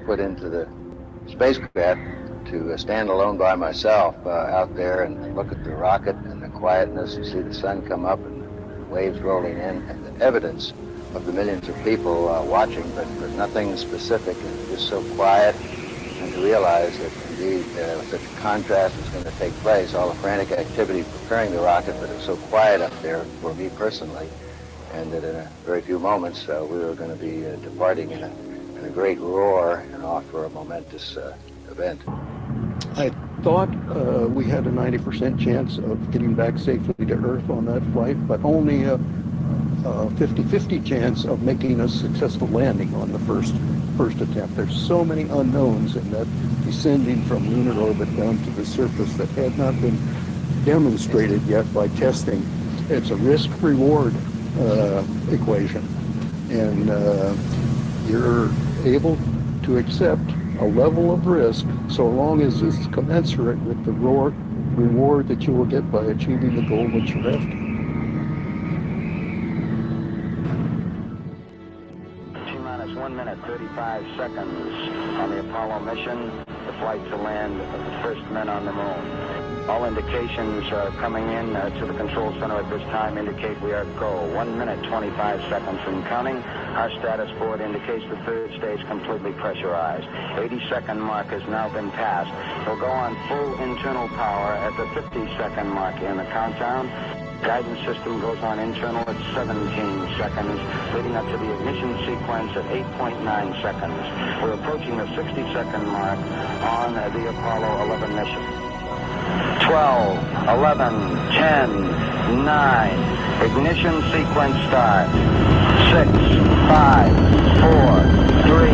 put into the spacecraft to stand alone by myself out there and look at the rocket and the quietness and see the sun come up and waves rolling in and the evidence of the millions of people watching, but nothing specific, and just so quiet, and to realize that indeed such a contrast was going to take place, all the frantic activity preparing the rocket, but it was so quiet up there for me personally, and that in a very few moments we were going to be departing in a great roar and off for a momentous event. I thought we had a 90% chance of getting back safely to Earth on that flight, but only a 50-50 chance of making a successful landing on the first attempt. There's so many unknowns in that descending from lunar orbit down to the surface that had not been demonstrated yet by testing. It's a risk-reward equation, and you're able to accept a level of risk so long as it's commensurate with the reward that you will get by achieving the goal that you're after. T-minus 1 minute, 35 seconds on the Apollo mission, the flight to land of the first men on the moon. All indications coming in to the control center at this time indicate we are go. 1 minute, 25 seconds and counting. Our status board indicates the third stage completely pressurized. 80-second mark has now been passed. We'll go on full internal power at the 50-second mark in the countdown. Guidance system goes on internal at 17 seconds, leading up to the ignition sequence at 8.9 seconds. We're approaching the 60-second mark on the Apollo 11 mission. 12, 11, 10, 9. Ignition sequence start. 6, 5, 4, 3,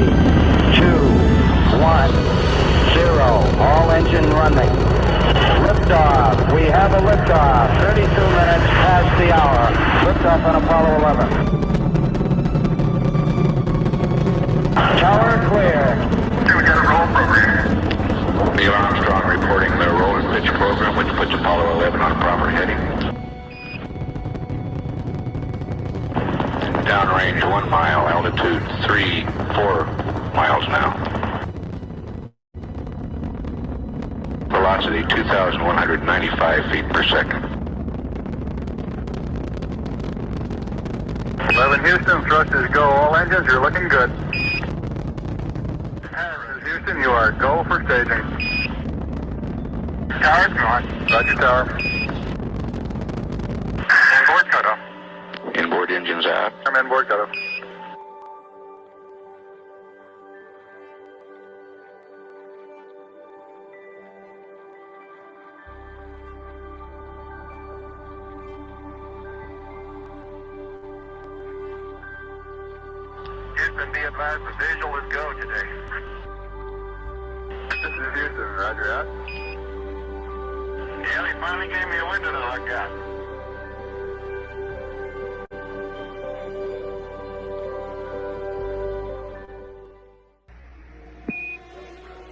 2, 1, 0. All engine running. Liftoff. We have a liftoff. 32 minutes past the hour. Liftoff on Apollo 11. Tower clear. We got a roll program. Neil Armstrong reporting the roll and pitch program, which puts Apollo 11 on proper heading. Downrange 1 mile, altitude 4 miles now. Velocity 2,195 feet per second. 11 Houston, thrust is go. All engines, you're looking good. Houston, you are go for staging. Tower's going. Roger, tower. Inboard cutoff. Inboard engines out. I'm inboard cutoff. Houston, be advised the visual is go today. This is Houston, roger out. Yeah, they finally gave me a window to look at.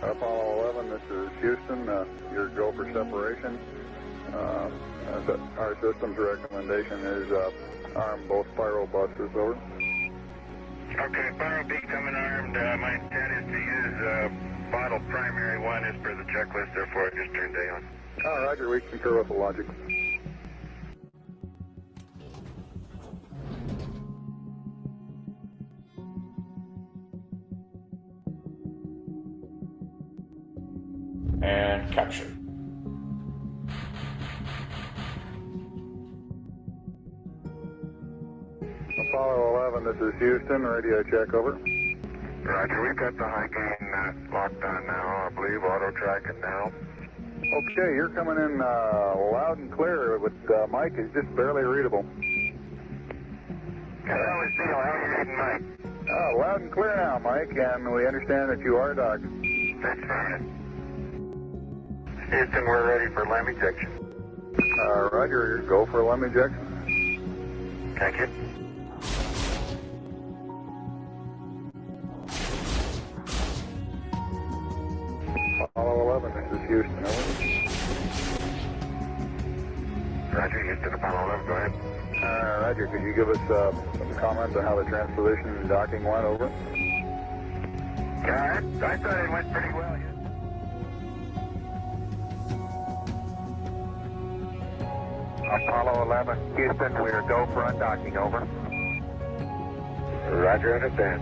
Apollo 11, this is Houston. Your go for separation. Our system's recommendation is arm both pyro busters, over. Okay, pyro B coming armed. My intent is to use bottle primary 1 as per the checklist, therefore I just turned A on. Roger, we concur with the logic. And capture. Apollo 11, this is Houston, radio check, over. Roger, we've got the high gain locked on now, I believe, auto tracking now. Okay, you're coming in loud and clear, but Mike is just barely readable. How are you reading, Mike? Loud and clear now, Mike, and we understand that you are docked. That's right. Houston, we're ready for LEM ejection. Roger, go for LEM ejection. Thank you. Apollo 11, this is Houston, over. Roger, Houston, Apollo 11, go ahead. Roger, could you give us some comment on how the transposition and docking went, over? Yeah, I thought it went pretty well. Apollo 11, Houston, we're go for undocking, over. Roger, understand.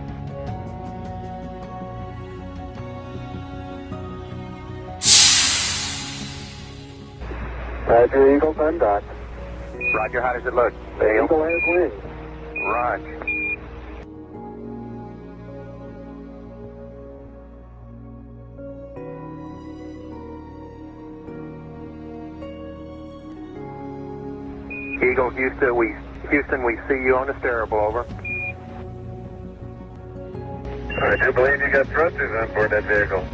Roger, Eagle, undock. Roger, how does it look? The Eagle has wings. Roger. Eagle, Houston, we see you on the steerable, over. I do believe you got thrusters on board that vehicle.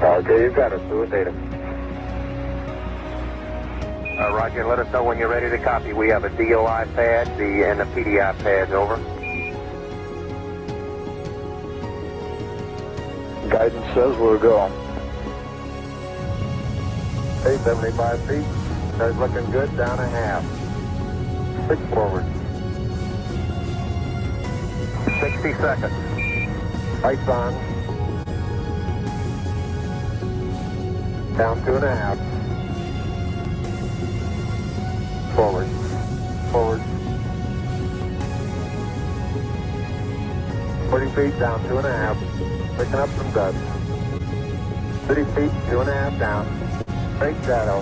Okay, you've got us. Do a data. Roger, let us know when you're ready to copy. We have a DOI pad and the PDI pads, over. Guidance says we'll go. 75 feet. Starts looking good. Down a half. 6 forward. 60 seconds. Lights on. Down 2.5. Forward. Forward. 40 feet. Down 2.5. Picking up some dust. 30 feet. 2.5 down. Straight shadow.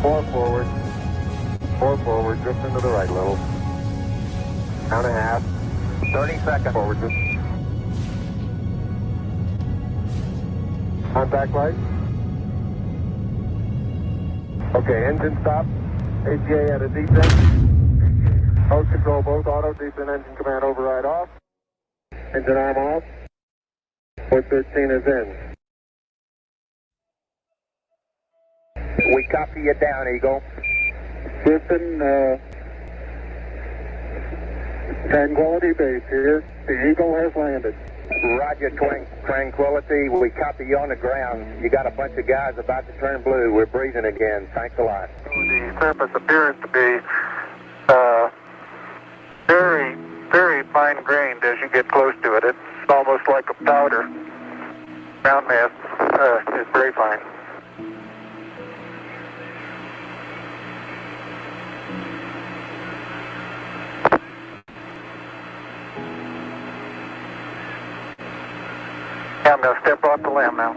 4 forward. 4 forward. Drift into the right a little. Down a half. 30 seconds. Forward. Contact light. Okay, engine stop. ATA at a descent. Host control both auto. Descent engine command override off. Engine arm off. Port 13 is in. We copy you down, Eagle. Houston, Tranquility Base here. The Eagle has landed. Roger, Tranquility. We copy you on the ground. You got a bunch of guys about to turn blue. We're breathing again. Thanks a lot. The surface appears to be very, very fine-grained as you get close to it. It's almost like a powder. Ground mass is very fine. Yeah, I'm going to step off the limb now.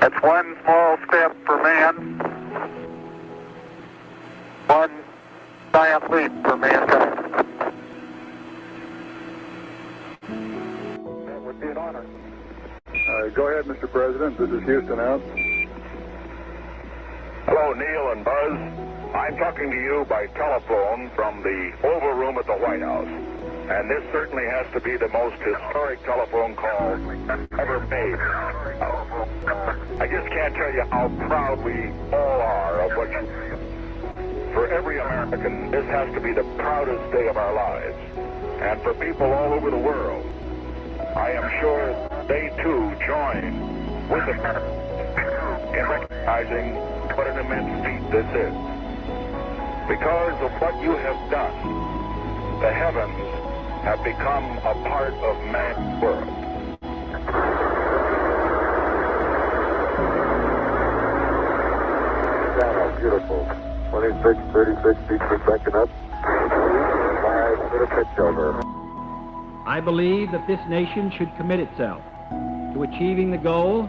That's one small step for man, one giant leap for mankind. That would be an honor. Go ahead, Mr. President. This is Houston out. Hello, Neil and Buzz. I'm talking to you by telephone from the Oval Room at the White House. And this certainly has to be the most historic telephone call ever made. I just can't tell you how proud we all are of what you do. For every American, this has to be the proudest day of our lives. And for people all over the world, I am sure they too join with America in recognizing what an immense feat this is. Because of what you have done, the heavens have become a part of man's world. Shadow, beautiful. 26, 36 feet per second up. 5 to the pitch over. I believe that this nation should commit itself to achieving the goal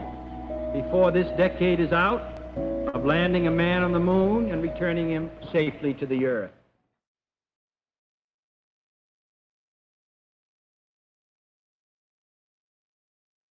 before this decade is out of landing a man on the moon and returning him safely to the earth.